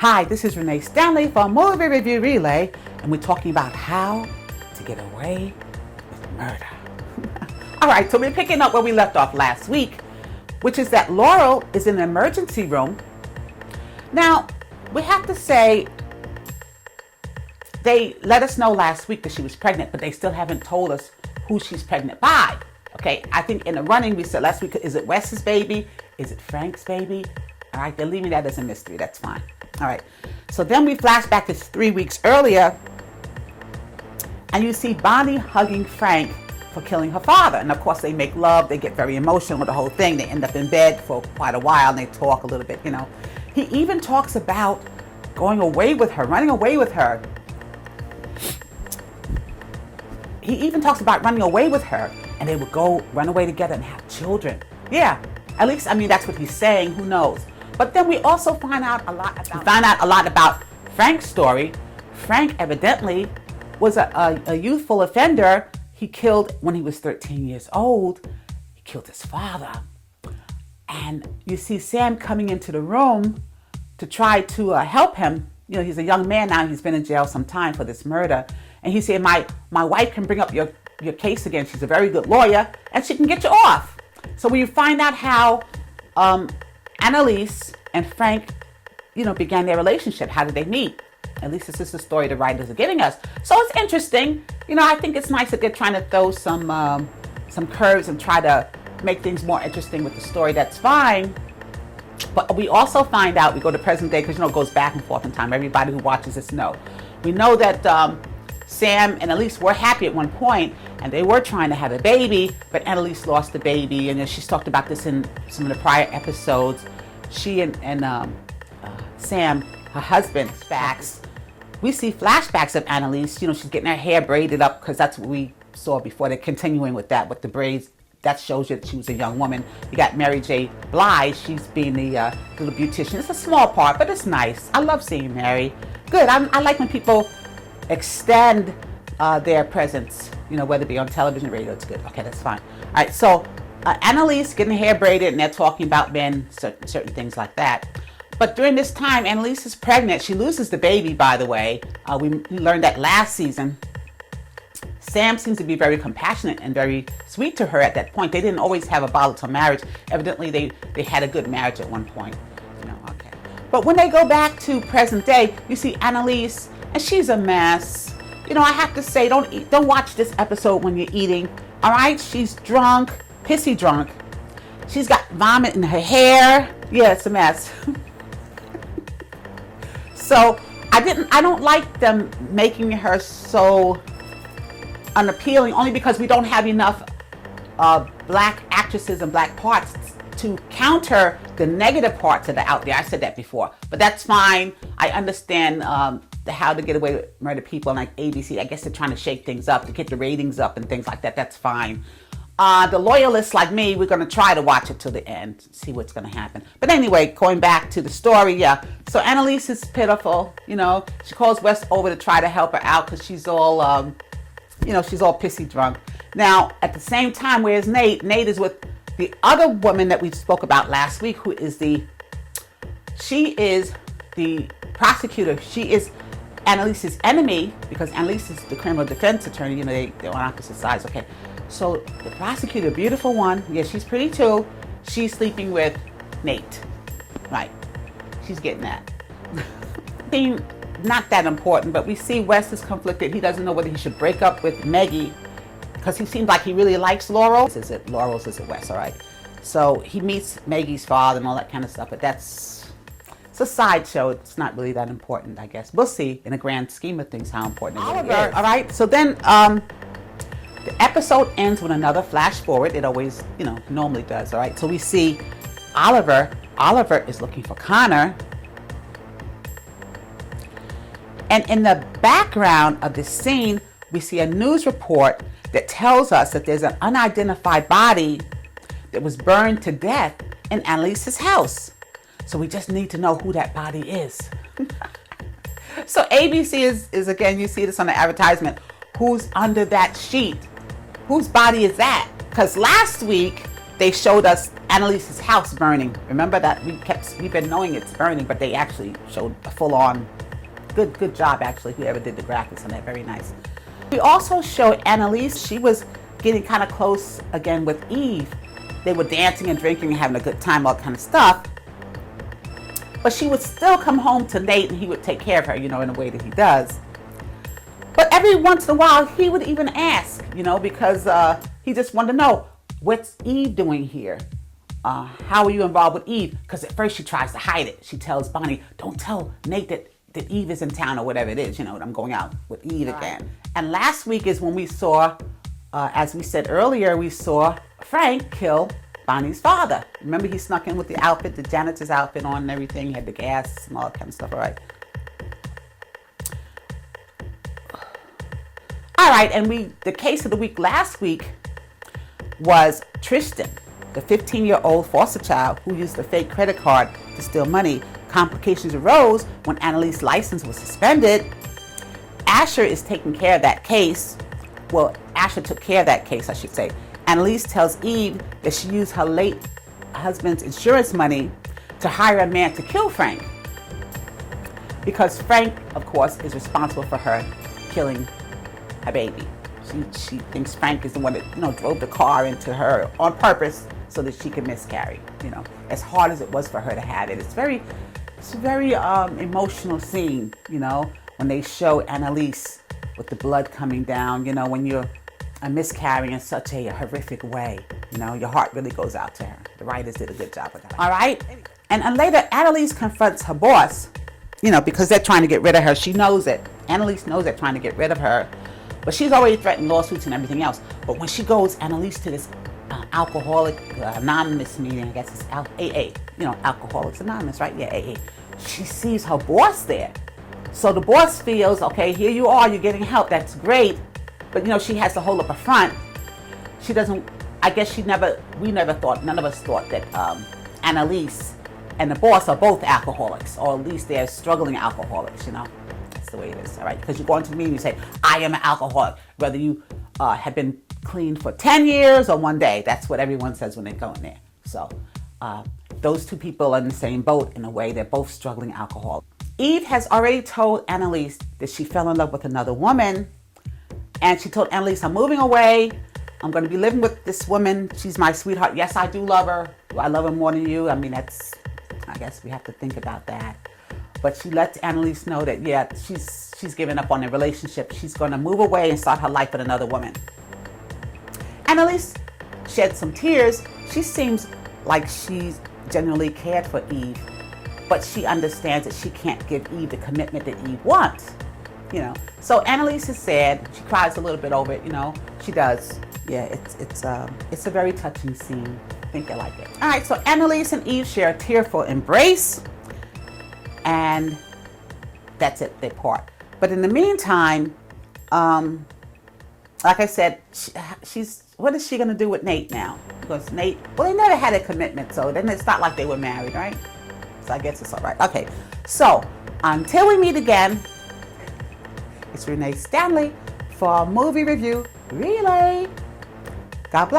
Hi, this is Renee Stanley for Movie Review Relay, and we're talking about how to get away with murder. All right, so we're picking up where we left off last week, which is that Laurel is in the emergency room. Now, we have to say, they let us know last week that she was pregnant, but they still haven't told us who she's pregnant by. Okay, I think in the running we said last week, is it Wes's baby? Is it Frank's baby? All right, they're leaving that as a mystery. That's fine. All right, so then we flash back to 3 weeks earlier, and you see Bonnie hugging Frank for killing her father. And of course, they make love. They get very emotional with the whole thing. They end up in bed for quite a while, and they talk a little bit, you know. He even talks about going away with her, running away with her. He even talks about running away with her, and they would go run away together and have children. Yeah, at least, I mean, that's what he's saying. Who knows? But then we also find out a lot about Frank's story. Frank evidently was a youthful offender. He killed, when he was 13 years old, he killed his father. And you see Sam coming into the room to try to help him. You know, he's a young man now. He's been in jail some time for this murder. And he said, my wife can bring up your case again. She's a very good lawyer, and she can get you off. So we find out how Annalise and Frank, you know, began their relationship. How did they meet? At least this is the story the writers are giving us. So it's interesting. You know, I think it's nice that they're trying to throw some curves and try to make things more interesting with the story. That's fine. But we also find out, we go to present day, because, you know, it goes back and forth in time. Everybody who watches this know. We know that Sam and Annalise were happy at one point, and they were trying to have a baby, but Annalise lost the baby, and she's talked about this in some of the prior episodes. She and Sam, her husband, facts. We see flashbacks of Annalise. You know, she's getting her hair braided up, because that's what we saw before. They're continuing with that, with the braids. That shows you that she was a young woman. You got Mary J. Blige. She's being the little beautician. It's a small part, but it's nice. I love seeing Mary. Good. I like when people extend their presence, you know, whether it be on television, radio. It's good. Okay, that's fine. All right, so Annalise getting her hair braided, and they're talking about men, certain things like that. But during this time, Annalise is pregnant. She loses the baby, by the way. We learned that last season. Sam seems to be very compassionate and very sweet to her at that point. They didn't always have a volatile marriage. Evidently, they had a good marriage at one point. You know, okay. But when they go back to present day, you see Annalise, and she's a mess. You know, I have to say, don't watch this episode when you're eating. All right, she's drunk, pissy drunk. She's got vomit in her hair. Yeah, it's a mess. So I don't like them making her so unappealing, only because we don't have enough black actresses and black parts to counter the negative parts that are out there. I said that before, but that's fine. I understand the How to Get Away with Murder people and like ABC. I guess they're trying to shake things up to get the ratings up and things like that. That's fine. The loyalists like me, we're going to try to watch it till the end, see what's going to happen. But anyway, going back to the story, yeah. So Annalise is pitiful. You know, she calls Wes over to try to help her out because she's all, you know, she's all pissy drunk. Now, at the same time, where's Nate? Nate is with the other woman that we spoke about last week, who is she is the prosecutor. She is Annalise's enemy, because Annalise is the criminal defense attorney. You know, they're on opposite sides. Okay. So the prosecutor, beautiful one, yeah, she's pretty too. She's sleeping with Nate, right? She's getting that. Being not that important, but we see Wes is conflicted. He doesn't know whether he should break up with Maggie, because he seems like he really likes Laurel. Is it Laurel's? Is it Wes? All right. So he meets Maggie's father and all that kind of stuff, but it's a sideshow. It's not really that important, I guess. We'll see in the grand scheme of things how important it really is. All right. So then the episode ends with another flash forward. It always, you know, normally does. All right. So we see Oliver. Oliver is looking for Connor. And in the background of this scene, we see a news report that tells us that there's an unidentified body that was burned to death in Annalise's house. So we just need to know who that body is. So ABC is again, you see this on the advertisement, who's under that sheet? Whose body is that? Because last week they showed us Annalise's house burning. Remember that? We've been knowing it's burning, but they actually showed a full-on, good job actually, whoever did the graphics on that, very nice. We also showed Annalise, she was getting kind of close again with Eve. They were dancing and drinking and having a good time, all kind of stuff. But she would still come home to Nate and he would take care of her, you know, in a way that he does. But every once in a while, he would even ask, you know, because he just wanted to know, what's Eve doing here? How are you involved with Eve? Because at first she tries to hide it. She tells Bonnie, don't tell Nate that Eve is in town or whatever it is, you know, I'm going out with Eve again. And last week is when we saw, as we said earlier, we saw Frank kill Bonnie's father. Remember, he snuck in with the outfit, the janitor's outfit on and everything, he had the gas and all that kind of stuff, all right? All right, and the case of the week last week was Tristan, the 15-year-old foster child who used a fake credit card to steal money. Complications arose when Annalise's license was suspended. Asher is taking care of that case. Well, Asher took care of that case, I should say. Annalise tells Eve that she used her late husband's insurance money to hire a man to kill Frank. Because Frank, of course, is responsible for her killing her baby. She thinks Frank is the one that, you know, drove the car into her on purpose so that she could miscarry. You know, as hard as it was for her to have it. It's a very emotional scene, you know, when they show Annalise with the blood coming down, you know, when you're miscarrying in such a horrific way, you know, your heart really goes out to her. The writers did a good job with that. All right? And later, Annalise confronts her boss, you know, because they're trying to get rid of her. She knows it. Annalise knows they're trying to get rid of her. But she's already threatened lawsuits and everything else. But when she goes, Annalise, to this alcoholic anonymous meeting, I guess it's AA, you know, Alcoholics Anonymous, right? Yeah, AA. She sees her boss there. So the boss feels, okay, here you are, you're getting help, that's great. But, you know, she has to hold up a front. She doesn't, I guess we never thought, none of us thought that Annalise and the boss are both alcoholics, or at least they're struggling alcoholics, you know. That's the way it is, all right? Because you go into a meeting and you say, I am an alcoholic, whether you have been clean for 10 years or one day. That's what everyone says when they go in there. So those two people are in the same boat in a way. They're both struggling alcoholics. Eve has already told Annalise that she fell in love with another woman. And she told Annalise, I'm moving away. I'm going to be living with this woman. She's my sweetheart. Yes, I do love her. Do I love her more than you? I mean, I guess we have to think about that. But she lets Annalise know that, yeah, she's given up on the relationship. She's going to move away and start her life with another woman. Annalise shed some tears. She seems like she's genuinely cared for Eve, but she understands that she can't give Eve the commitment that Eve wants, you know. So Annalise is sad. She cries a little bit over it, you know. She does. Yeah, it's a very touching scene. I think I like it. All right, so Annalise and Eve share a tearful embrace, and that's it. They part. But in the meantime, like I said, what is she going to do with Nate now? Because Nate, well, they never had a commitment, so then it's not like they were married, right? So I guess it's all right. Okay, so until we meet again, it's Renee Stanley for Movie Review Relay. God bless.